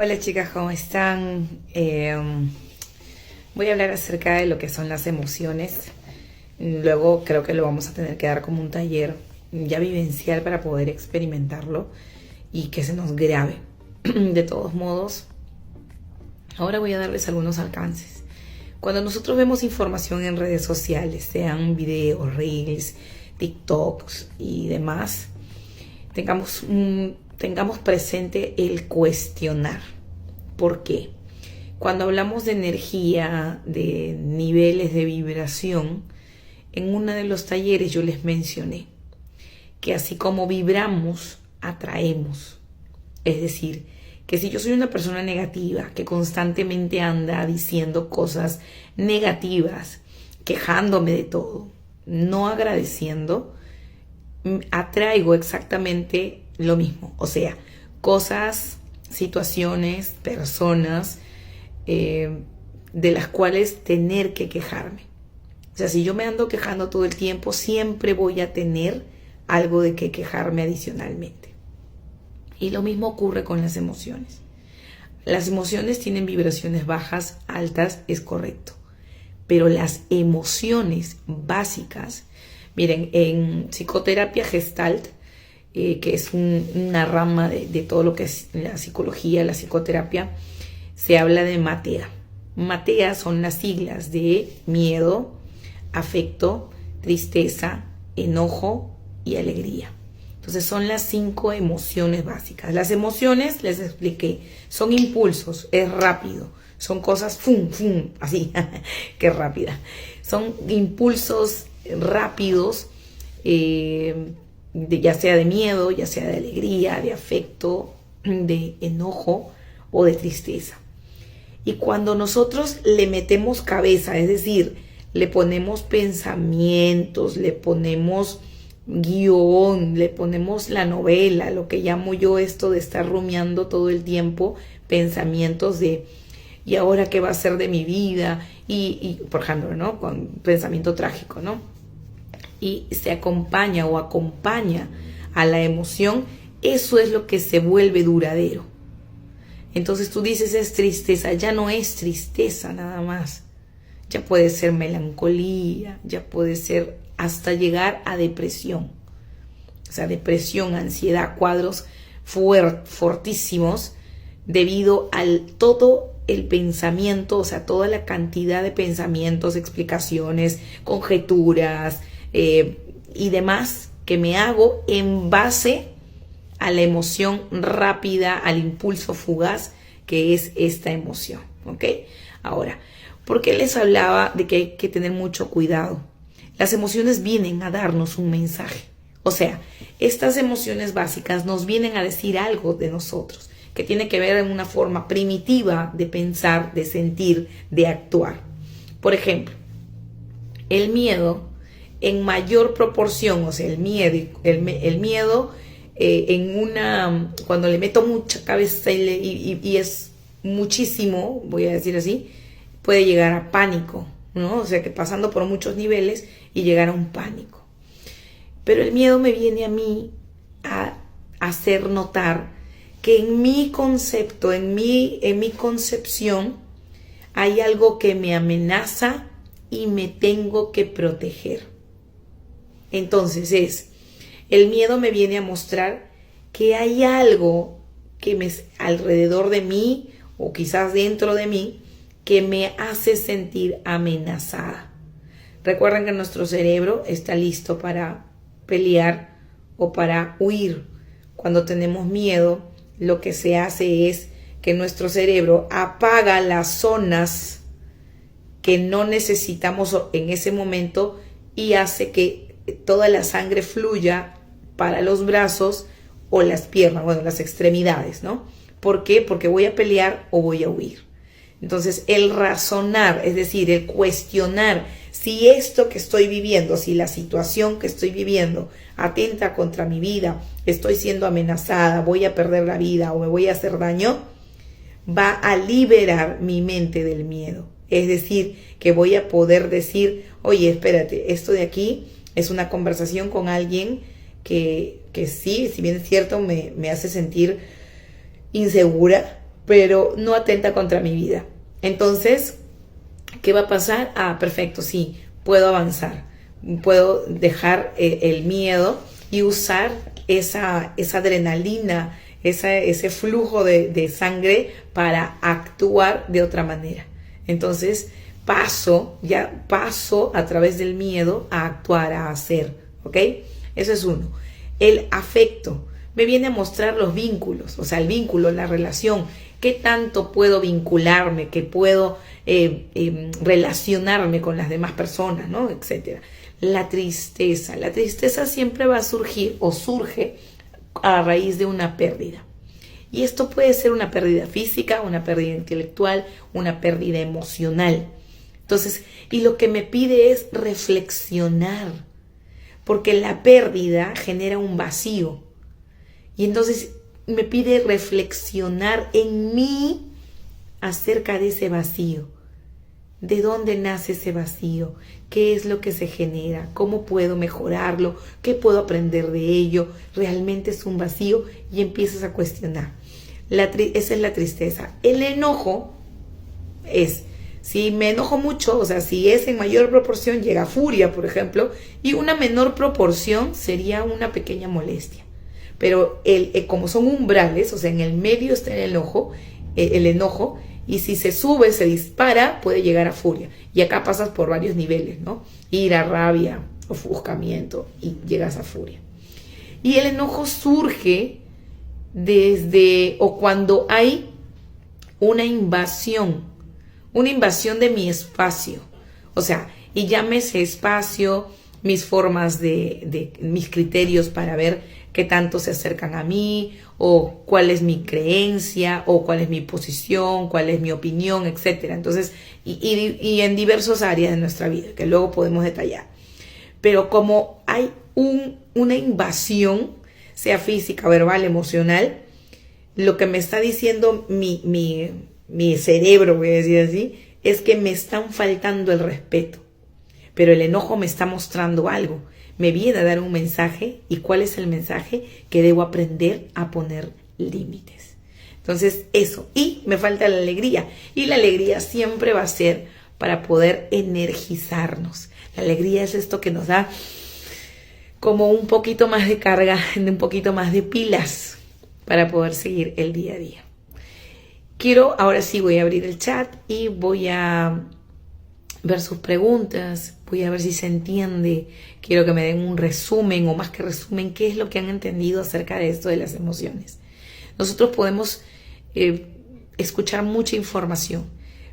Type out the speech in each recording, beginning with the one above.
Hola chicas, ¿cómo están? Voy a hablar acerca de lo que son las emociones. Luego creo que lo vamos a tener que dar como un taller ya vivencial para poder experimentarlo y que se nos grabe. De todos modos, ahora voy a darles algunos alcances. Cuando nosotros vemos información en redes sociales, sean videos, reels, TikToks y demás, tengamos presente el cuestionar. ¿Por qué? Cuando hablamos de energía, de niveles de vibración, en uno de los talleres yo les mencioné que así como vibramos, atraemos. Es decir, que si yo soy una persona negativa, que constantemente anda diciendo cosas negativas, quejándome de todo, no agradeciendo, atraigo exactamente lo mismo. O sea, cosas, situaciones, personas de las cuales tener que quejarme. O sea, si yo me ando quejando todo el tiempo, siempre voy a tener algo de que quejarme adicionalmente. Y lo mismo ocurre con las emociones. Las emociones tienen vibraciones bajas, altas, es correcto. Pero las emociones básicas, miren, en psicoterapia Gestalt, que es una rama de todo lo que es la psicología, la psicoterapia, se habla de MATEA. MATEA son las siglas de miedo, afecto, tristeza, enojo y alegría. Entonces son las 5 emociones básicas. Las emociones, les expliqué, son impulsos, es rápido, son cosas fum, fum, así, qué rápida. Son impulsos rápidos, ya sea de miedo, ya sea de alegría, de afecto, de enojo o de tristeza. Y cuando nosotros le metemos cabeza, es decir, le ponemos pensamientos, le ponemos guión, le ponemos la novela, lo que llamo yo esto de estar rumiando todo el tiempo, pensamientos de ¿y ahora qué va a ser de mi vida? Y por ejemplo, ¿no? Con pensamiento trágico, ¿no? Y se acompaña o acompaña a la emoción, eso es lo que se vuelve duradero. Entonces tú dices es tristeza, ya no es tristeza nada más. Ya puede ser melancolía, ya puede ser hasta llegar a depresión. O sea, depresión, ansiedad, cuadros fortísimos debido al todo el pensamiento, o sea, toda la cantidad de pensamientos, explicaciones, conjeturas y demás que me hago en base a la emoción rápida, al impulso fugaz que es esta emoción, ¿ok? Ahora, ¿por qué les hablaba de que hay que tener mucho cuidado? Las emociones vienen a darnos un mensaje. O sea, estas emociones básicas nos vienen a decir algo de nosotros, que tiene que ver en una forma primitiva de pensar, de sentir, de actuar. Por ejemplo, el miedo en mayor proporción, o sea, el miedo cuando le meto mucha cabeza y es muchísimo, voy a decir así, puede llegar a pánico, ¿no? O sea, que pasando por muchos niveles y llegar a un pánico. Pero el miedo me viene a mí a hacer notar que en mi concepto, en mi concepción, hay algo que me amenaza y me tengo que proteger. Entonces el miedo me viene a mostrar que hay algo que alrededor de mí o quizás dentro de mí que me hace sentir amenazada. Recuerden que nuestro cerebro está listo para pelear o para huir. Cuando tenemos miedo, lo que se hace es que nuestro cerebro apaga las zonas que no necesitamos en ese momento y hace que toda la sangre fluya para los brazos o las piernas, bueno, las extremidades, ¿no? ¿Por qué? Porque voy a pelear o voy a huir. Entonces, el razonar, es decir, el cuestionar si esto que estoy viviendo, si la situación que estoy viviendo atenta contra mi vida, estoy siendo amenazada, voy a perder la vida o me voy a hacer daño, va a liberar mi mente del miedo. Es decir, que voy a poder decir, oye, espérate, esto de aquí es una conversación con alguien que sí, si bien es cierto, me hace sentir insegura, pero no atenta contra mi vida. Entonces, ¿qué va a pasar? Ah, perfecto, sí, puedo avanzar. Puedo dejar el miedo y usar esa adrenalina, ese flujo de sangre para actuar de otra manera. Entonces paso a través del miedo a actuar, a hacer, ¿ok? Eso es uno. El afecto me viene a mostrar los vínculos, o sea, el vínculo, la relación, qué tanto puedo vincularme, qué puedo relacionarme con las demás personas, ¿no? Etcétera. La tristeza siempre va a surgir o surge a raíz de una pérdida. Y esto puede ser una pérdida física, una pérdida intelectual, una pérdida emocional. Entonces, y lo que me pide es reflexionar, porque la pérdida genera un vacío. Y entonces me pide reflexionar en mí acerca de ese vacío. ¿De dónde nace ese vacío? ¿Qué es lo que se genera? ¿Cómo puedo mejorarlo? ¿Qué puedo aprender de ello? ¿Realmente es un vacío? Y empiezas a cuestionar. Esa es la tristeza. El enojo es, si me enojo mucho, o sea, si es en mayor proporción, llega furia, por ejemplo, y una menor proporción sería una pequeña molestia. Pero como son umbrales, o sea, en el medio está el enojo, y si se sube, se dispara, puede llegar a furia. Y acá pasas por varios niveles, ¿no? Ira, rabia, ofuscamiento, y llegas a furia. Y el enojo surge cuando hay una invasión de mi espacio. O sea, y llámese espacio, mis formas mis criterios para ver qué tanto se acercan a mí, o cuál es mi creencia, o cuál es mi posición, cuál es mi opinión, etc. Entonces, y en diversas áreas de nuestra vida, que luego podemos detallar. Pero como hay una invasión, sea física, verbal, emocional, lo que me está diciendo mi cerebro, voy a decir así, es que me están faltando el respeto. Pero el enojo me está mostrando algo. Me viene a dar un mensaje. ¿Y cuál es el mensaje? Que debo aprender a poner límites. Entonces, eso. Y me falta la alegría. Y la alegría siempre va a ser para poder energizarnos. La alegría es esto que nos da como un poquito más de carga, un poquito más de pilas para poder seguir el día a día. Ahora sí voy a abrir el chat y voy a ver sus preguntas, voy a ver si se entiende. Quiero que me den un resumen, o más que resumen, qué es lo que han entendido acerca de esto de las emociones. Nosotros podemos escuchar mucha información,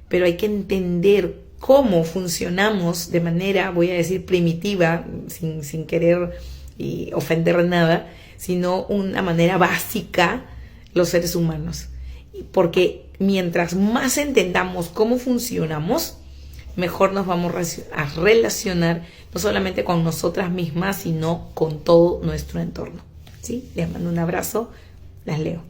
pero hay que entender cómo funcionamos de manera, voy a decir, primitiva, sin querer ofender nada, sino una manera básica, los seres humanos. Porque mientras más entendamos cómo funcionamos, mejor nos vamos a relacionar no solamente con nosotras mismas, sino con todo nuestro entorno. ¿Sí? Les mando un abrazo, las leo.